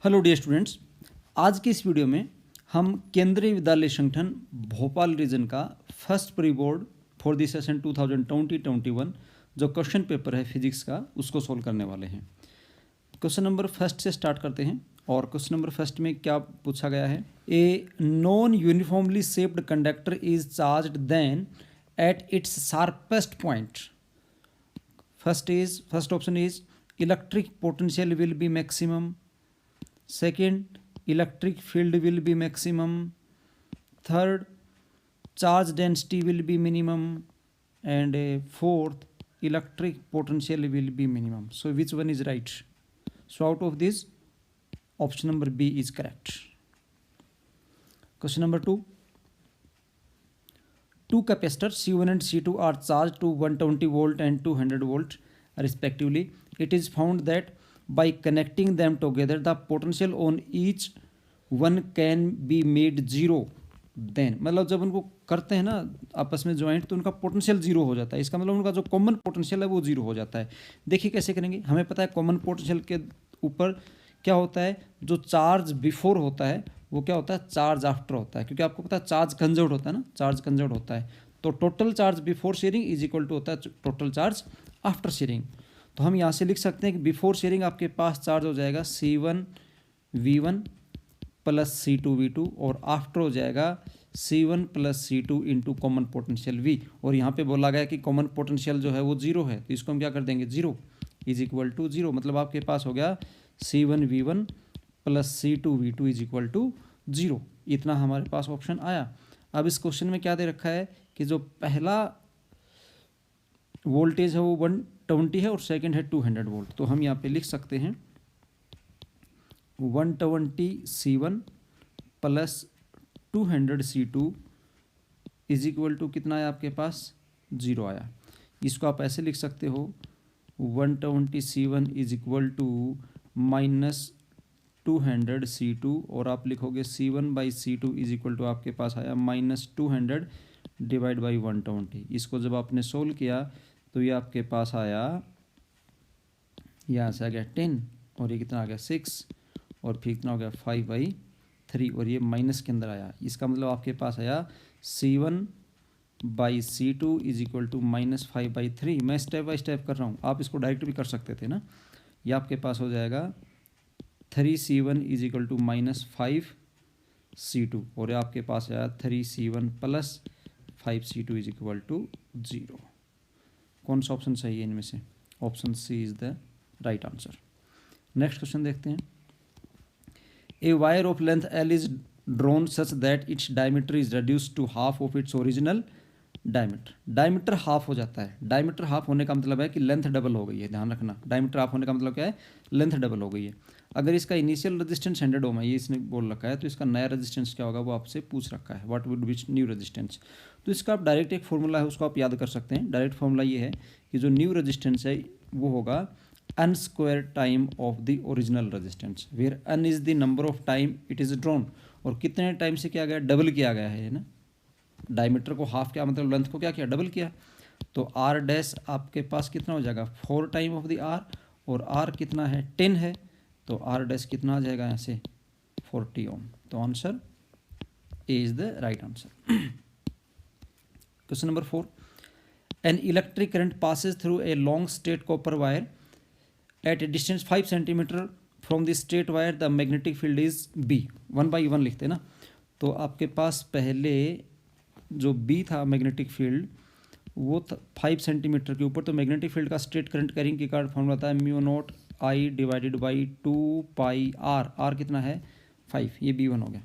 Hello dear students, आज की इस वीडियो में हम केंद्रीय विद्यालय संगठन भोपाल रीजन का first pre board for the session 2020-21 जो क्वेश्चन पेपर है फिजिक्स का उसको सोल्व करने वाले हैं। क्वेश्चन नंबर फर्स्ट से स्टार्ट करते हैं और क्वेश्चन नंबर फर्स्ट में क्या पूछा गया है। A non uniformly shaped conductor is charged then at its sharpest point. First option is electric potential will be maximum, second electric field will be maximum, third charge density will be minimum, and fourth electric potential will be minimum. So which one is right? So out of this, option number B is correct. Question number 2. Two capacitors C1 and C2 are charged to 120 volt and 200 volt respectively. It is found that by connecting them together the potential on each one can be made zero. then मतलब जब उनको करते हैं ना आपस में joint तो उनका पोटेंशियल जीरो हो जाता है। इसका मतलब उनका जो कॉमन पोटेंशियल है वो जीरो हो जाता है। देखिए कैसे करेंगे। हमें पता है कॉमन पोटेंशियल के ऊपर क्या होता है, जो चार्ज बिफोर होता है वो क्या होता है, चार्ज आफ्टर होता है। क्योंकि आपको पता है चार्ज कंजर्व्ड होता है ना, चार्ज कंजर्व्ड होता है। तो total charge before sharing is equal to होता है टोटल चार्ज आफ्टर शेयरिंग। तो हम यहाँ से लिख सकते हैं कि बिफोर शेयरिंग आपके पास चार्ज हो जाएगा C1V1 प्लस C2V2 और आफ्टर हो जाएगा C1 plus C2 into common potential V। और यहाँ पे बोला गया कि कॉमन पोटेंशियल जो है वो जीरो है, तो इसको हम क्या कर देंगे, zero is equal to zero. मतलब आपके पास हो गया C1V1 plus C2V2 is equal to zero. इतना हमारे पास ऑप्शन आया। अब इस क्वेश्चन में क्या दे रखा है कि जो पहला वोल्टेज है वो 120 है और सेकंड है 200 वोल्ट। तो हम यहाँ पे लिख सकते हैं 120 C1 plus 200 C2 is equal to कितना है आपके पास, जीरो आया। इसको आप ऐसे लिख सकते हो 120 C1 is equal to minus 200 C2 और आप लिखोगे C1 by C2 is equal to आपके पास आया माइनस 200 डिवाइड बाई 120। इसको जब आपने सोल्व किया तो ये आपके पास आया, यहाँ से आ गया 10 और ये कितना आ गया 6 और फिर कितना हो गया 5/3 और ये माइनस के अंदर आया। इसका मतलब आपके पास आया C1 by C2 is equal to minus 5/3। मैं स्टेप बाई स्टेप कर रहा हूँ, आप इसको डायरेक्ट भी कर सकते थे ना। ये आपके पास हो जाएगा 3C1 is equal to minus 5C2 और ये आपके पास आया 3C1 plus 5C2 is equal to zero. कौन सा ऑप्शन सही है इनमें से? Option C is the right answer. Next question देखते हैं। A wire of length L is drawn such that its diameter is reduced to half of its original diameter. Diameter half हो जाता है। डायमीटर हाफ होने का मतलब है कि लेंथ डबल हो गई है। ध्यान रखना, डायमीटर हाफ होने का मतलब क्या है, लेंथ डबल हो गई है। अगर इसका इनिशियल रेजिस्टेंस 100 ओम है, ये इसने बोल रखा है, तो इसका नया रेजिस्टेंस क्या होगा वो आपसे पूछ रखा है, what would be new resistance. तो इसका आप डायरेक्ट एक फॉर्मूला है उसको आप याद कर सकते हैं। डायरेक्ट फॉर्मूला ये है कि जो न्यू रेजिस्टेंस है वो होगा n square time of the original resistance, where n is the number of time it is drawn. और कितने टाइम से किया गया, डबल किया गया है ना। डायमीटर को हाफ किया मतलब लेंथ को क्या किया, डबल किया। तो r डैश आपके पास कितना हो जाएगा 4 टाइम ऑफ द r और r कितना है 10 है, तो r डैश कितना आ जाएगा यहाँ से 40 ओम। तो answer A is the right answer. Question number 4। An electric current Passage through a long straight copper wire eight A distance 5 centimetre from the straight wire the magnetic field is B। 1 by 1 लिखते हैं ना। तो आपके पास पहले जो B था magnetic field वो 5 centimetre के ऊपर। तो मैग्नेटिक फील्ड का स्ट्रेट करंट कैरिंग के कारण फॉर्मूला था μ0 I divided by 2 pi R। R कितना है 5, ये B1 हो गया।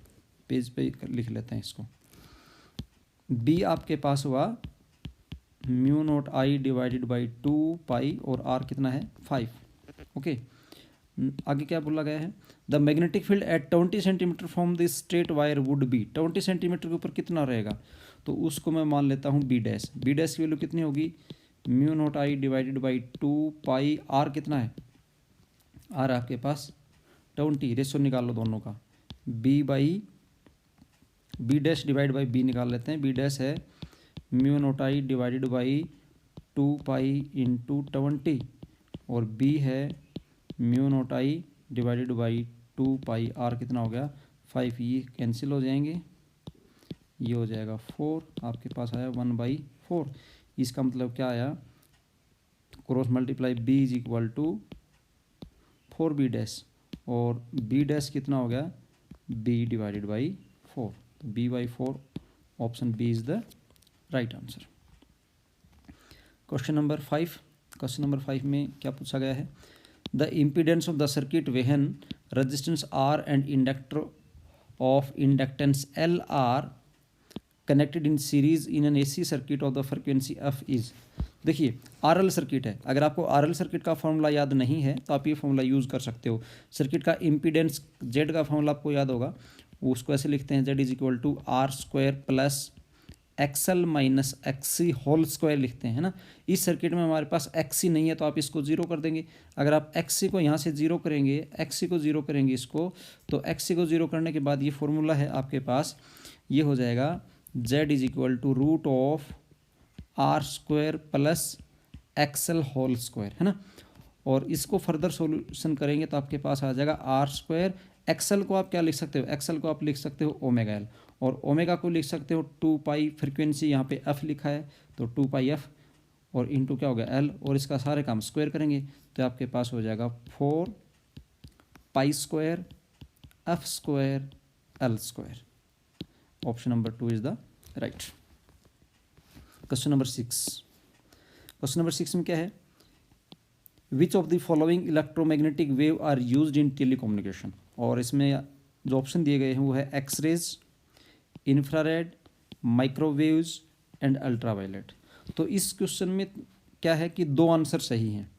पेज पे लिख लेते हैं इसको। B आपके पास हुआ μ0 I डिवाइडेड बाई 2 पाई और R कितना है 5। ओके, आगे क्या बोला गया है, the magnetic field at 20 centimetre from the straight wire would be. 20 centimetre के ऊपर कितना रहेगा, तो उसको मैं मान लेता हूँ B डैश। B डैश की वैल्यू कितनी होगी, μ0 I divided by 2 pi. R कितना है, R आपके पास 20, रेशो निकाल लो दोनों का, B dash divide by B निकाल लेते हैं। B डैश है μ0 I divided by 2 pi into 20 और B है μ0 I divided by 2 pi r कितना हो गया 5, ये कैंसिल हो जाएंगे, ये हो जाएगा 4, आपके पास आया 1/4। इसका मतलब क्या आया, cross multiply b is equal to 4b dash, और b डैश कितना हो गया b डिवाइडेड बाई 4, तो b/4 option B is the right answer. Question number 5, question number 5 में क्या पूछा गया है, the impedance of the circuit when resistance R and inductor of inductance L are connected in series in an AC circuit of the frequency F is. देखिए RL circuit है, अगर आपको RL circuit का फॉर्मूला याद नहीं है तो आप ये फॉर्मूला यूज़ कर सकते हो। सर्किट का इम्पीडेंस जेड का फॉर्मूला आपको याद होगा, उसको ऐसे लिखते हैं Z is equal to R square plus XL minus XC whole square लिखते हैं, है ना। इस सर्किट में हमारे पास एक्सी नहीं है तो आप इसको जीरो कर देंगे। अगर आप एक्सी को यहाँ से जीरो करेंगे, एक्सी को जीरो करेंगे इसको, तो एक्सी को जीरो करने के बाद ये फॉर्मूला है आपके पास, ये हो जाएगा z is equal to root of R square plus XL whole square, है ना। और इसको फर्दर सॉल्यूशन करेंगे तो आपके पास आ जाएगा आर स्क्वायर, एक्सएल को आप क्या लिख सकते हो, एक्सएल को आप लिख सकते हो ओमेगा एल, और ओमेगा को लिख सकते हो 2 पाई, फ्रिक्वेंसी यहाँ पे एफ लिखा है तो 2 पाई एफ, और इनटू क्या हो गया एल, और इसका सारे काम स्क्वायर करेंगे तो आपके पास हो जाएगा 4 pi square F square L square. Option number 2 is the right. Question number 6, question number 6 में क्या है, which of the following electromagnetic wave are used in telecommunication, और इसमें जो ऑप्शन दिए गए हैं वो है X-rays, infrared, microwaves and ultraviolet. तो इस क्वेश्चन में क्या है कि दो आंसर सही हैं,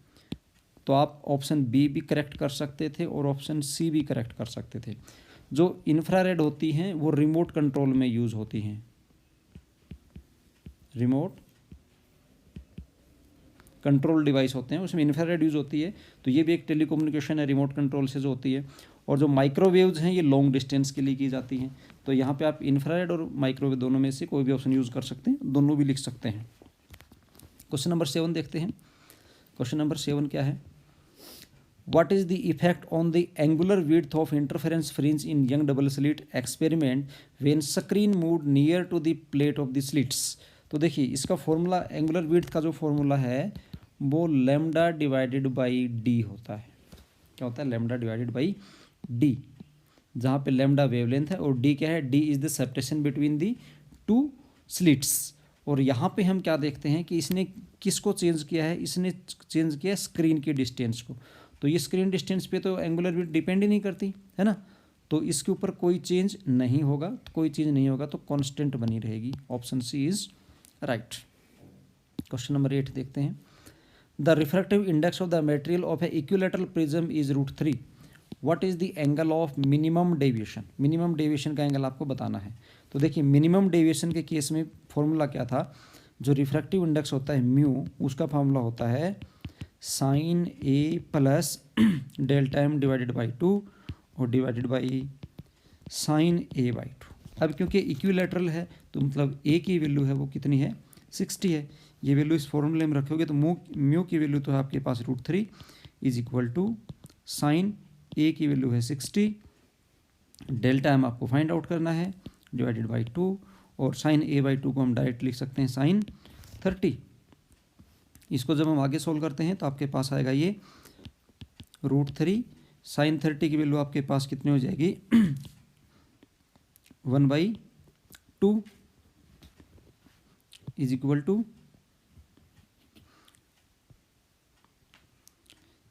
तो आप ऑप्शन बी भी करेक्ट कर सकते थे और ऑप्शन सी भी करेक्ट कर सकते थे। जो इंफ्रारेड होती हैं वो रिमोट कंट्रोल में यूज़ होती हैं, रिमोट कंट्रोल डिवाइस होते हैं उसमें इंफ्रारेड यूज़ होती है, तो ये भी एक टेलीकम्युनिकेशन है रिमोट कंट्रोल से जो होती है। और जो माइक्रोवेव्स हैं ये लॉन्ग डिस्टेंस के लिए की जाती हैं, तो यहाँ पे आप इंफ्रारेड और माइक्रोवेव दोनों में से कोई भी ऑप्शन यूज़ कर सकते हैं, दोनों भी लिख सकते हैं। क्वेश्चन नंबर 7 देखते हैं। क्वेश्चन नंबर 7 क्या है, What is the effect on the angular width of interference fringe in young double slit experiment when screen moved near to the plate of the slits? तो देखिए इसका फॉर्मूला, एंगुलर विड्थ का जो formula है वो lambda divided by D होता है। क्या होता है, लैम्डा डिवाइडेड बाई डी, जहाँ पे लैम्डा वेवलेंथ है और डी क्या है, D is the separation between the two slits. और यहाँ पे हम क्या देखते हैं कि इसने किसको चेंज किया है, इसने चेंज किया स्क्रीन की डिस्टेंस को। तो ये स्क्रीन डिस्टेंस पे तो एंगुलर विड्थ डिपेंड ही नहीं करती है ना, तो इसके ऊपर कोई चेंज नहीं होगा, तो कोई चेंज नहीं होगा तो कांस्टेंट बनी रहेगी। Option C is right. Question number 8 देखते हैं, the refractive index of the material of a equilateral prism is √3, what is the angle of minimum deviation. Minimum deviation का एंगल आपको बताना है। तो देखिए मिनिमम डेविएशन के केस में फॉर्मूला क्या था, जो रिफ्रैक्टिव इंडेक्स होता है म्यू, उसका फॉर्मूला होता है sine A plus delta M divided by 2 और divided by sine A by 2। अब क्योंकि इक्विलैटरल है तो मतलब ए की वैल्यू है वो कितनी है, 60 है। ये वैल्यू इस फॉर्मूले में रखोगे तो म्यू की वैल्यू तो है आपके पास √3 इज इक्वल टू साइन ए की वैल्यू है 60, डेल्टा एम आपको फाइंड आउट करना है डिवाइडेड बाई 2, और साइन ए बाई 2 को हम डायरेक्ट लिख सकते हैं साइन 30। इसको जब हम आगे सोल्व करते हैं तो आपके पास आएगा ये √3 साइन 30 की वैल्यू आपके पास कितनी हो जाएगी 1/2 इज इक्वल टू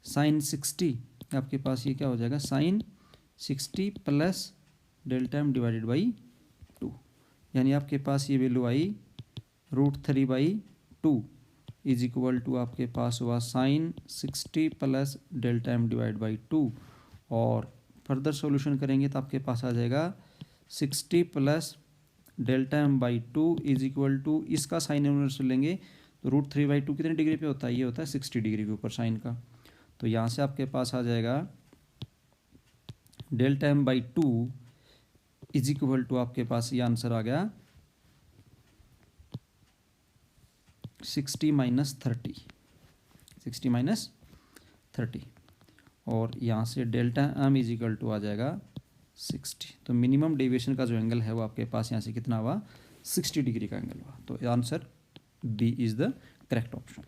साइन 60, आपके पास ये क्या हो जाएगा sine 60 plus delta M divided by 2, यानी आपके पास ये वैल्यू आई √3/2 इज इक्वल टू आपके पास हुआ sine 60 plus delta M divide by 2, और फर्दर सॉल्यूशन करेंगे तो आपके पास आ जाएगा 60 plus delta M by 2 is equal to, इसका साइन इनवर्स लेंगे तो √3/2 कितने डिग्री पे होता है, ये होता है 60 डिग्री के ऊपर साइन का। तो यहाँ से आपके पास आ जाएगा delta M by 2 is equal to, आपके पास ये आंसर आ गया 60 - 30, 60 - 30। और यहाँ से delta M is equal to आ जाएगा 60। तो मिनिमम डेविएशन का जो एंगल है वो आपके पास यहाँ से कितना हुआ, 60 डिग्री का एंगल हुआ। तो answer D is the correct option.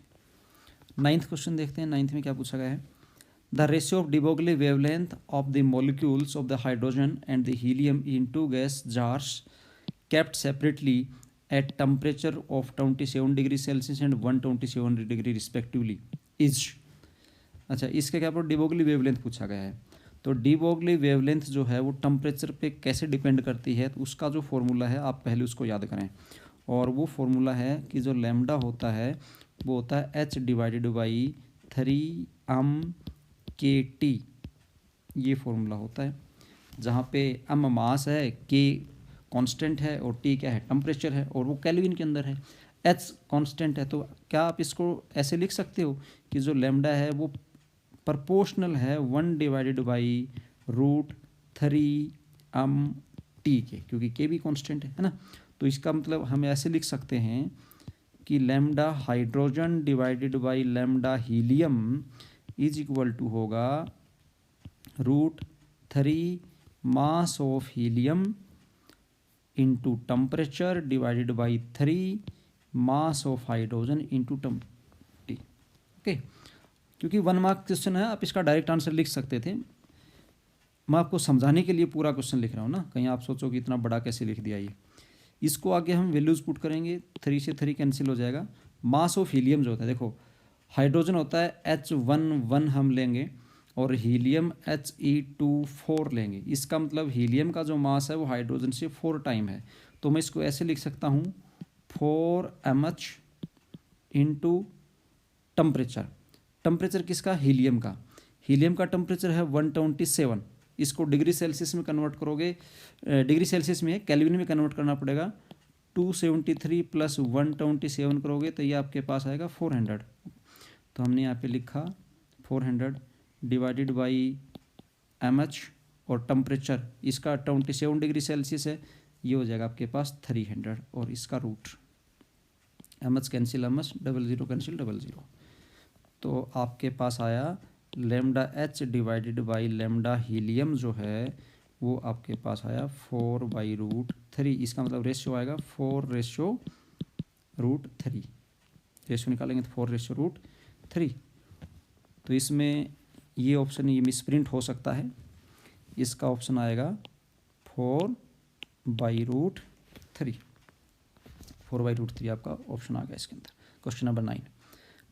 9th question देखते हैं। 9th में क्या पूछा गया है, the ratio of de Broglie wavelength of the molecules of the hydrogen and the helium in two gas jars kept separately at temperature of 27 degree Celsius and 127 degree respectively is. अच्छा, इसका क्या de Broglie wavelength पूछा गया है। तो de Broglie wavelength जो है वो टेम्परेचर पे कैसे डिपेंड करती है, तो उसका जो फॉर्मूला है आप पहले उसको याद करें। और वो फॉर्मूला है कि जो लैम्डा होता है वो होता है h डिवाइडेड बाई 3m/kT, ये फॉर्मूला होता है, जहाँ पे m मास है, k कांस्टेंट है और t क्या है, टेम्परेचर है, और वो केल्विन के अंदर है। h कांस्टेंट है, तो क्या आप इसको ऐसे लिख सकते हो कि जो लैम्डा है वो प्रोपोर्शनल है 1/√3m/T के, क्योंकि k भी कांस्टेंट है ना। तो इसका मतलब हम ऐसे लिख सकते हैं कि lambda hydrogen divided by lambda helium is equal to होगा √3 mass of helium into temperature divided by 3 mass of hydrogen into T. Okay, क्योंकि 1 मार्क क्वेश्चन है, आप इसका डायरेक्ट आंसर लिख सकते थे। मैं आपको समझाने के लिए पूरा क्वेश्चन लिख रहा हूँ ना, कहीं आप सोचो कि इतना बड़ा कैसे लिख दिया ये। इसको आगे हम वैल्यूज़ पुट करेंगे, 3 से 3 कैंसिल हो जाएगा। मास ऑफ हीलियम जो होता है, देखो हाइड्रोजन होता है H11 हम लेंगे और हीलियम He24 लेंगे। इसका मतलब हीलियम का जो मास है वो हाइड्रोजन से 4 टाइम है। तो मैं इसको ऐसे लिख सकता हूँ 4mH इंटू टेम्परेचर। टेम्परेचर किसका, हीलियम का। हीलियम का टेम्परेचर है 127। इसको डिग्री सेल्सियस में कन्वर्ट करोगे, डिग्री सेल्सियस में है, केल्विन में कन्वर्ट करना पड़ेगा। 273 प्लस 127 करोगे तो ये आपके पास आएगा 400। तो हमने यहाँ पे लिखा 400 डिवाइडेड बाई mH और टेम्परेचर इसका 27 डिग्री सेल्सियस है, ये हो जाएगा आपके पास 300 और इसका root. mH cancel mH, 00 cancel 00। तो आपके पास आया lambda H divided by lambda helium जो है वो आपके पास आया 4/√3। इसका मतलब रेशियो आएगा 4/√3। रेशियो निकालेंगे तो 4/√3। तो इसमें ये ऑप्शन ये मिसप्रिंट हो सकता है, इसका ऑप्शन आएगा 4/√3। 4/√3 आपका ऑप्शन आ गया इसके अंदर। Question number 9।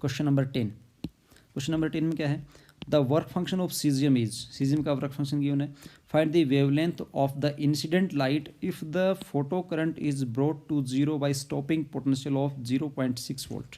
Question number 10। Question number 10 में क्या है, the work function of cesium is, cesium का वर्क फंक्शन गिवन है। Find the wavelength of the incident light if the photo current is brought to 0 by stopping potential of 0.6 volt.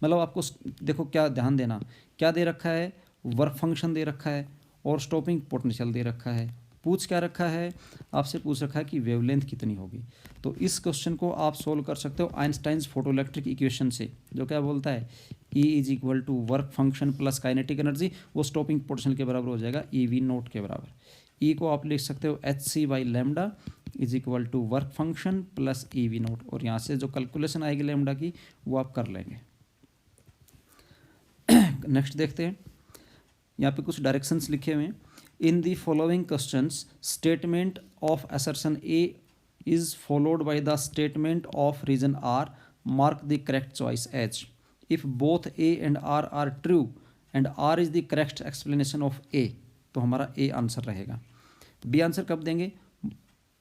मतलब आपको देखो क्या ध्यान देना, क्या दे रखा है, वर्क फंक्शन दे रखा है और स्टॉपिंग पोटेंशियल दे रखा है। पूछ क्या रखा है, आपसे पूछ रखा है कि वेवलेंथ कितनी होगी। तो इस क्वेश्चन को आप सोल्व कर सकते हो आइंस्टाइन्स फोटोइलेक्ट्रिक इक्वेशन से, जो क्या बोलता है E is equal to work function plus kinetic energy, वो स्टॉपिंग पोटेंशियल के बराबर हो जाएगा EV0 के बराबर। E को आप लिख सकते हो HC by lambda is equal to work function plus EV0, और यहाँ से जो कैलकुलेशन आएगी लैम्डा की वो आप कर लेंगे। नेक्स्ट देखते हैं, यहाँ पे कुछ डायरेक्शंस लिखे हुए हैं। In the following questions statement of assertion A is followed by the statement of reason R, mark the correct choice as. If both A and R are true and R is the correct explanation of A, तो हमारा A answer रहेगा। B answer कब देंगे,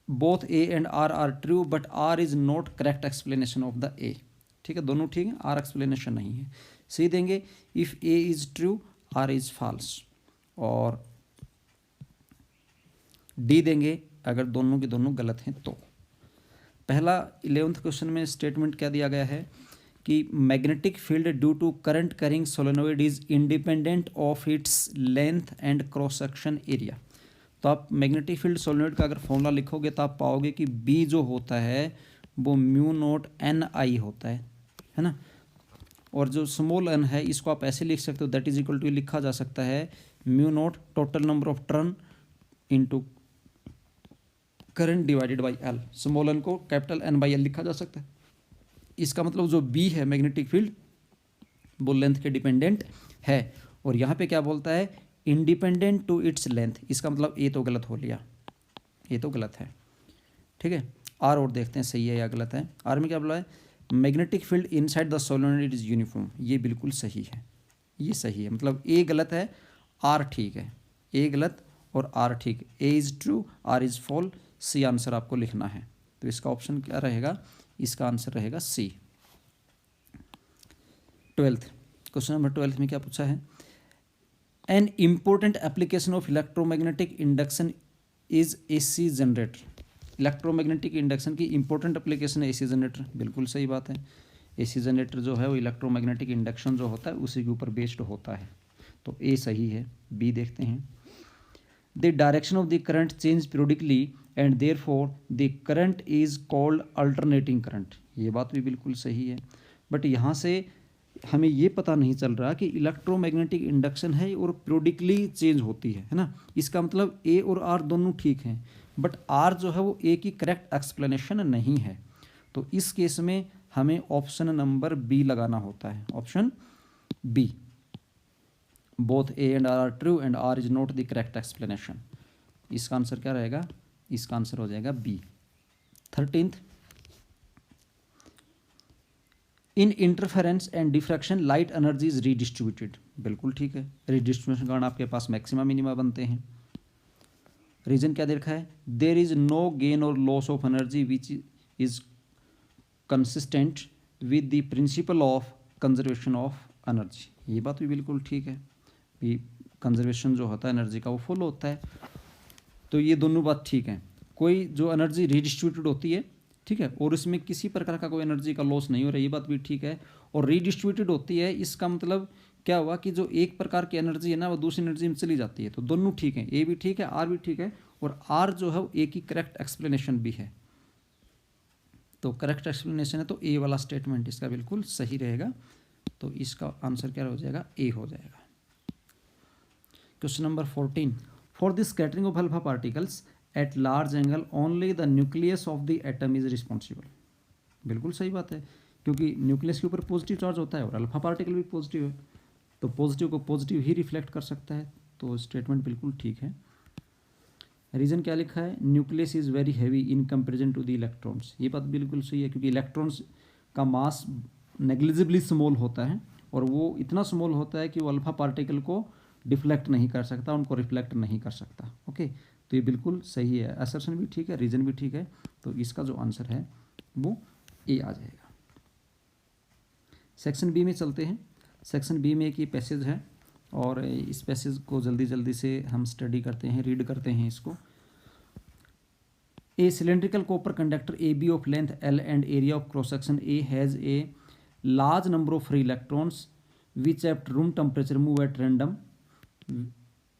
both A and R are true but R is not correct explanation of the A। ठीक है, दोनों ठीक है, R एक्सप्लेनेशन नहीं है। C देंगे if A is true R is false, और D देंगे अगर दोनों के दोनों गलत हैं तो। पहला 11th क्वेश्चन में स्टेटमेंट क्या दिया गया है कि magnetic field due to current carrying solenoid is independent of its length and cross section area. तो आप मैग्नेटिक फील्ड सोलेनोइड का अगर फॉर्मूला लिखोगे तो आप पाओगे कि B जो होता है वो μ0 Ni होता है ना, और जो स्मॉल n है इसको आप ऐसे लिख सकते हो, दैट इज इक्वल टू लिखा जा सकता है μ0 total number of turn into current divided by L। Small n को कैपिटल N/L लिखा जा सकता है। इसका मतलब जो B है मैग्नेटिक फील्ड वो लेंथ के डिपेंडेंट है, और यहाँ पे क्या बोलता है इंडिपेंडेंट टू इट्स लेंथ, इसका मतलब ए तो गलत हो लिया, ये तो गलत है, ठीक है। आर और देखते हैं सही है या गलत है। आर में क्या बोला है, magnetic field inside the solenoid is uniform, ये बिल्कुल सही है, ये सही है, मतलब ए गलत है आर ठीक है, ए गलत और आर ठीक, A is true R is false, C answer आपको लिखना है। तो इसका ऑप्शन क्या रहेगा, इसका आंसर रहेगा सी। 12th क्वेश्चन नंबर 12 में क्या पूछा है, an important application of electromagnetic induction is AC generator. Electromagnetic induction की इंपॉर्टेंट एप्लीकेशन है एसी जनरेटर, बिल्कुल सही बात है। एसी जनरेटर जो है वो इलेक्ट्रोमैग्नेटिक इंडक्शन जो होता है उसी के ऊपर बेस्ड होता है, तो ए सही है। बी देखते हैं, the direction of the current change periodically and therefore the current is called alternating current, ये बात भी बिल्कुल सही है। बट यहाँ से हमें ये पता नहीं चल रहा कि इलेक्ट्रोमैग्नेटिक इंडक्शन है और पीरियडिकली चेंज होती है ना, इसका मतलब ए और आर दोनों ठीक हैं, बट आर जो है वो ए की करेक्ट एक्सप्लेनेशन नहीं है। तो इस केस में हमें ऑप्शन नंबर बी लगाना होता है, option B, both A and R true and R is not the correct explanation. इसका आंसर क्या रहेगा, इसका आंसर हो जाएगा B. 13th, in interference and diffraction light energy is redistributed, बिल्कुल ठीक है। रीडिस्ट्रीब्यूशन के कारण आपके पास मैक्सिमा मिनिमा बनते हैं। रीजन क्या दे रखा है, देयर इज नो गेन और loss of energy which is consistent with the principle of conservation of energy, ये बात भी बिल्कुल ठीक है, भी कंजर्वेशन जो होता है एनर्जी का वो फॉलो होता है, तो ये दोनों बात ठीक है। कोई जो एनर्जी रीडिस्ट्रीब्यूटेड होती है, ठीक है, और इसमें किसी प्रकार का कोई एनर्जी का लॉस नहीं हो रहा है, ये बात भी ठीक है। और रीडिस्ट्रीब्यूटेड होती है, इसका मतलब क्या हुआ कि जो एक प्रकार की एनर्जी है ना वो दूसरी एनर्जी में चली जाती है, तो दोनों ठीक है, ए भी ठीक है आर भी ठीक है, और आर जो है वो ए की करेक्ट एक्सप्लेनेशन भी है, तो करेक्ट एक्सप्लेनेशन है, तो ए वाला स्टेटमेंट इसका बिल्कुल सही रहेगा, तो इसका आंसर क्या हो जाएगा, ए हो जाएगा। Question number 14, for the scattering of alpha particles at large angle only the nucleus of the atom is responsible, बिल्कुल सही बात है, क्योंकि न्यूक्लियस के ऊपर पॉजिटिव चार्ज होता है और अल्फा पार्टिकल भी पॉजिटिव है, तो पॉजिटिव को पॉजिटिव ही रिफ्लेक्ट कर सकता है, तो स्टेटमेंट बिल्कुल ठीक है। रीजन क्या लिखा है, nucleus is very heavy in comparison to the electrons, ये बात बिल्कुल सही है, क्योंकि इलेक्ट्रॉन्स का मास नेग्लिजिबली स्मॉल होता है और वो इतना स्मॉल होता है कि वो अल्फा पार्टिकल को डिफ्लेक्ट नहीं कर सकता, उनको रिफ्लेक्ट नहीं कर सकता। ओके, तो ये बिल्कुल सही है, असर्शन भी ठीक है, रीजन भी ठीक है, तो इसका जो आंसर है वो ए आ जाएगा। सेक्शन बी में चलते हैं। सेक्शन बी में एक ये पैसेज है और इस पैसेज को जल्दी जल्दी से हम स्टडी करते हैं, रीड करते हैं इसको। A cylindrical copper conductor A B of length L and area of cross section A has a large number of free electrons which at room temperature move at random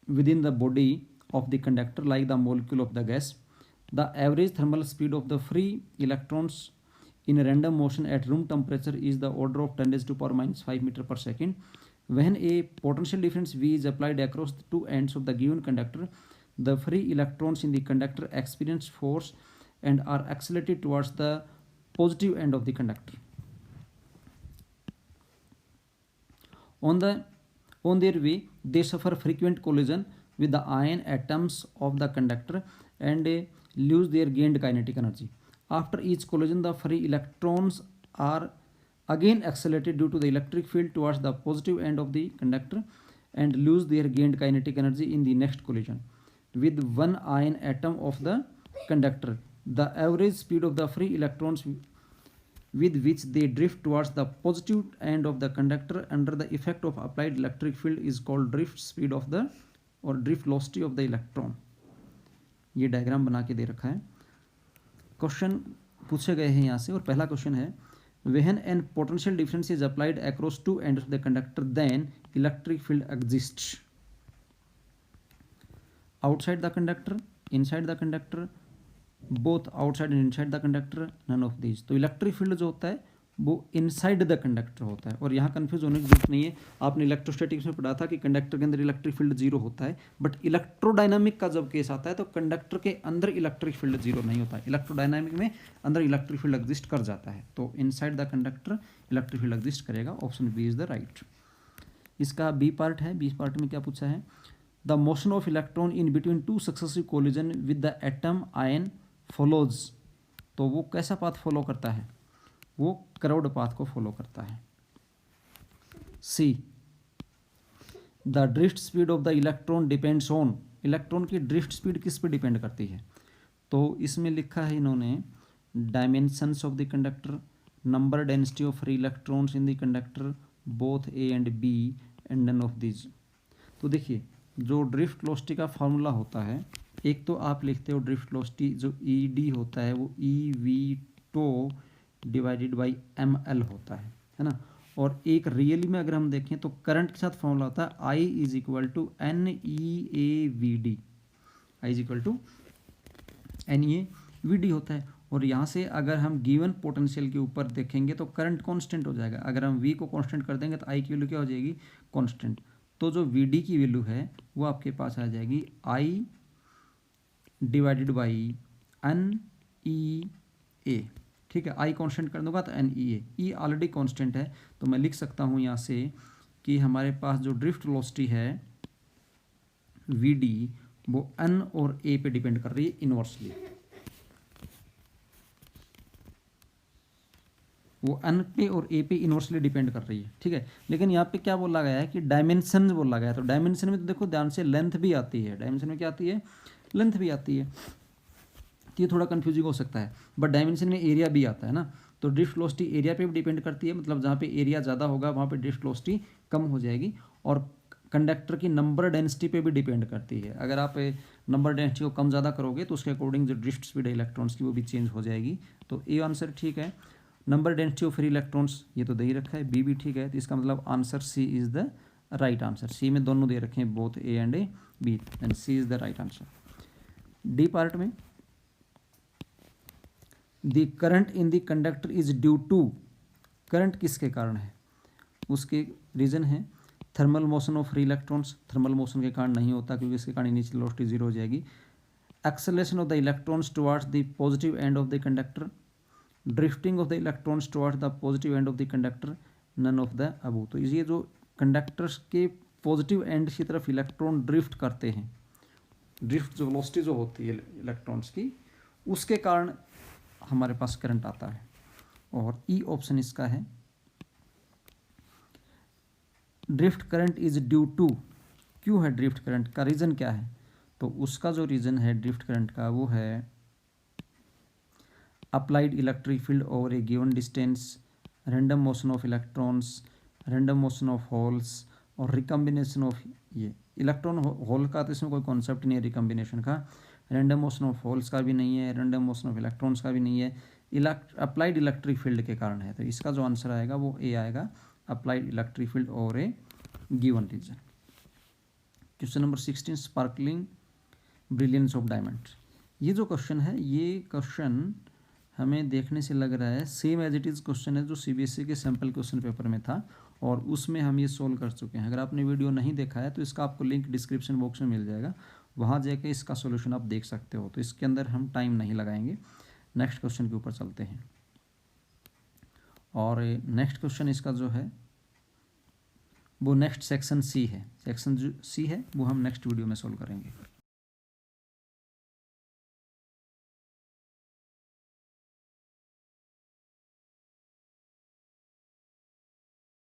within the body of the conductor like the molecule of the gas. The average thermal speed of the free electrons in random motion at room temperature is the order of 10 raised to power minus 5 meter per second. When a potential difference V is applied across the two ends of the given conductor, the free electrons in the conductor experience force and are accelerated towards the positive end of the conductor. On their way, they suffer frequent collision with the ion atoms of the conductor and lose their gained kinetic energy. After each collision, the free electrons are again accelerated due to the electric field towards the positive end of the conductor and lose their gained kinetic energy in the next collision with one ion atom of the conductor. The average speed of the free electrons with which they drift towards the positive end of the conductor under the effect of applied electric field is called drift speed of the or drift velocity of the electron. ये diagram बना के दे रखा है, question पूछे गए हैं यहाँ से, और पहला क्वेश्चन है when an potential difference is applied across two ends of the conductor then electric field exists outside the conductor, inside the conductor, both outside and inside the conductor, none of these. तो electric field जो होता है वो inside the conductor होता है, और यहाँ confuse होने की जरूरत नहीं है, आपने इलेक्ट्रोस्टैटिक्स में पढ़ा था कि कंडक्टर के अंदर इलेक्ट्रिक फील्ड जीरो होता है, बट इलेक्ट्रोडायनामिक का जब केस आता है तो कंडक्टर के अंदर इलेक्ट्रिक फील्ड जीरो नहीं होता है, इलेक्ट्रोडायनामिक में अंदर इलेक्ट्रिक फील्ड एग्जिस्ट कर जाता है, तो inside the conductor electric field exist करेगा, option B is the right. इसका बी पार्ट है, बी पार्ट में क्या पूछा है, the motion of electron in between two successive collision with the atom ion follows. तो वो कैसा पाथ फॉलो करता है, वो कर्व्ड पाथ को फॉलो करता है। C, the drift speed of the electron depends on, electron की ड्रिफ्ट स्पीड किस पे डिपेंड करती है, तो इसमें लिखा है इन्होंने dimensions of the conductor, number density of free electrons in the conductor both A and B and none of this. तो देखिए जो ड्रिफ्ट वेलोसिटी का फार्मूला होता है, एक तो आप लिखते हो ड्रिफ्ट वेलोसिटी जो ई डी होता है वो E V tau divided by M L होता है ना। और एक रियली में अगर हम देखें तो करंट के साथ फॉर्मूला होता है I is equal to N E A V D, I is equal to N E A V D होता है। और यहाँ से अगर हम गिवन पोटेंशियल के ऊपर देखेंगे तो करंट कांस्टेंट हो जाएगा, अगर हम वी को कांस्टेंट कर देंगे तो आई की वैल्यू क्या हो जाएगी, कांस्टेंट। तो जो वी डी की वैल्यू है वो आपके पास आ जाएगी I divided by N E ए, ठीक है। आई कांस्टेंट कर दूंगा तो एन ई ए, ई ऑलरेडी कांस्टेंट है तो मैं लिख सकता हूँ यहाँ से कि हमारे पास जो ड्रिफ्ट वेलोसिटी है वी डी वो एन और ए पे डिपेंड कर रही है इनवर्सली, वो एन पे और ए पे इनवर्सली डिपेंड कर रही है, ठीक है। लेकिन यहाँ पे क्या बोला गया है कि डायमेंशन बोला गया है, तो डायमेंशन में तो देखो ध्यान से लेंथ भी आती है, डायमेंशन में क्या आती है, लेंथ भी आती है। तो ये थोड़ा कंफ्यूजिंग हो सकता है, बट डायमेंशन में एरिया भी आता है ना। तो ड्रिफ्ट वेलोसिटी एरिया पे भी डिपेंड करती है, मतलब जहाँ पे एरिया ज़्यादा होगा वहाँ पे ड्रिफ्ट वेलोसिटी कम हो जाएगी। और कंडक्टर की नंबर डेंसिटी पे भी डिपेंड करती है, अगर आप नंबर डेंसिटी को कम ज़्यादा करोगे तो उसके अकॉर्डिंग जो ड्रिफ्ट स्पीड है इलेक्ट्रॉन्स की वो भी चेंज हो जाएगी। तो ए आंसर ठीक है। Number density of free electrons ये तो दे ही रखा है, बी भी ठीक है, तो इसका मतलब answer C is the right answer. C में दोनों दे रखे हैं, both A and A B, and C is the right answer. D part में the current in the conductor is due to, current किसके कारण है, उसके रीजन है thermal motion of free electrons, thermal motion के कारण नहीं होता क्योंकि इसके कारण इनिशियल वेलोसिटी जीरो हो जाएगी। Acceleration of the electrons towards the positive end of the conductor, drifting of the electrons towards the positive end of the conductor, none of the above. तो ये जो कंडक्टर्स के पॉजिटिव एंड की तरफ electron drift करते हैं, drift जो velocity जो होती है इलेक्ट्रॉन्स की, उसके कारण हमारे पास करंट आता है। और ई ऑप्शन इसका है drift current is due to, क्यों है ड्रिफ्ट करंट का रीज़न क्या है, तो उसका जो रीज़न है ड्रिफ्ट करंट का वो है applied electric field over a given distance, random motion of electrons, random motion of holes और रिकम्बिनेशन ऑफ, ये इलेक्ट्रॉन होल का तो इसमें कोई कॉन्सेप्ट नहीं है रिकम्बिनेशन का, रैंडम मोशन ऑफ होल्स का भी नहीं है, रैंडम मोशन ऑफ इलेक्ट्रॉन्स का भी नहीं है, अप्लाइड इलेक्ट्रिक फील्ड के कारण है। तो इसका जो आंसर आएगा वो ए आएगा, applied electric field over a given region. Question number 16 sparkling brilliance of diamond. ये जो क्वेश्चन है, ये क्वेश्चन हमें देखने से लग रहा है same as it is question है जो सीबीएसई के सैम्पल क्वेश्चन पेपर में था और उसमें हम ये सोल्व कर चुके हैं। अगर आपने वीडियो नहीं देखा है तो इसका आपको लिंक डिस्क्रिप्शन बॉक्स में मिल जाएगा, वहाँ जाके इसका सोल्यूशन आप देख सकते हो। तो इसके अंदर हम टाइम नहीं लगाएंगे, नेक्स्ट क्वेश्चन के ऊपर चलते हैं। और नेक्स्ट क्वेश्चन इसका जो है वो नेक्स्ट सेक्शन सी है, सेक्शन जो सी है वो हम नेक्स्ट वीडियो में सोल्व करेंगे।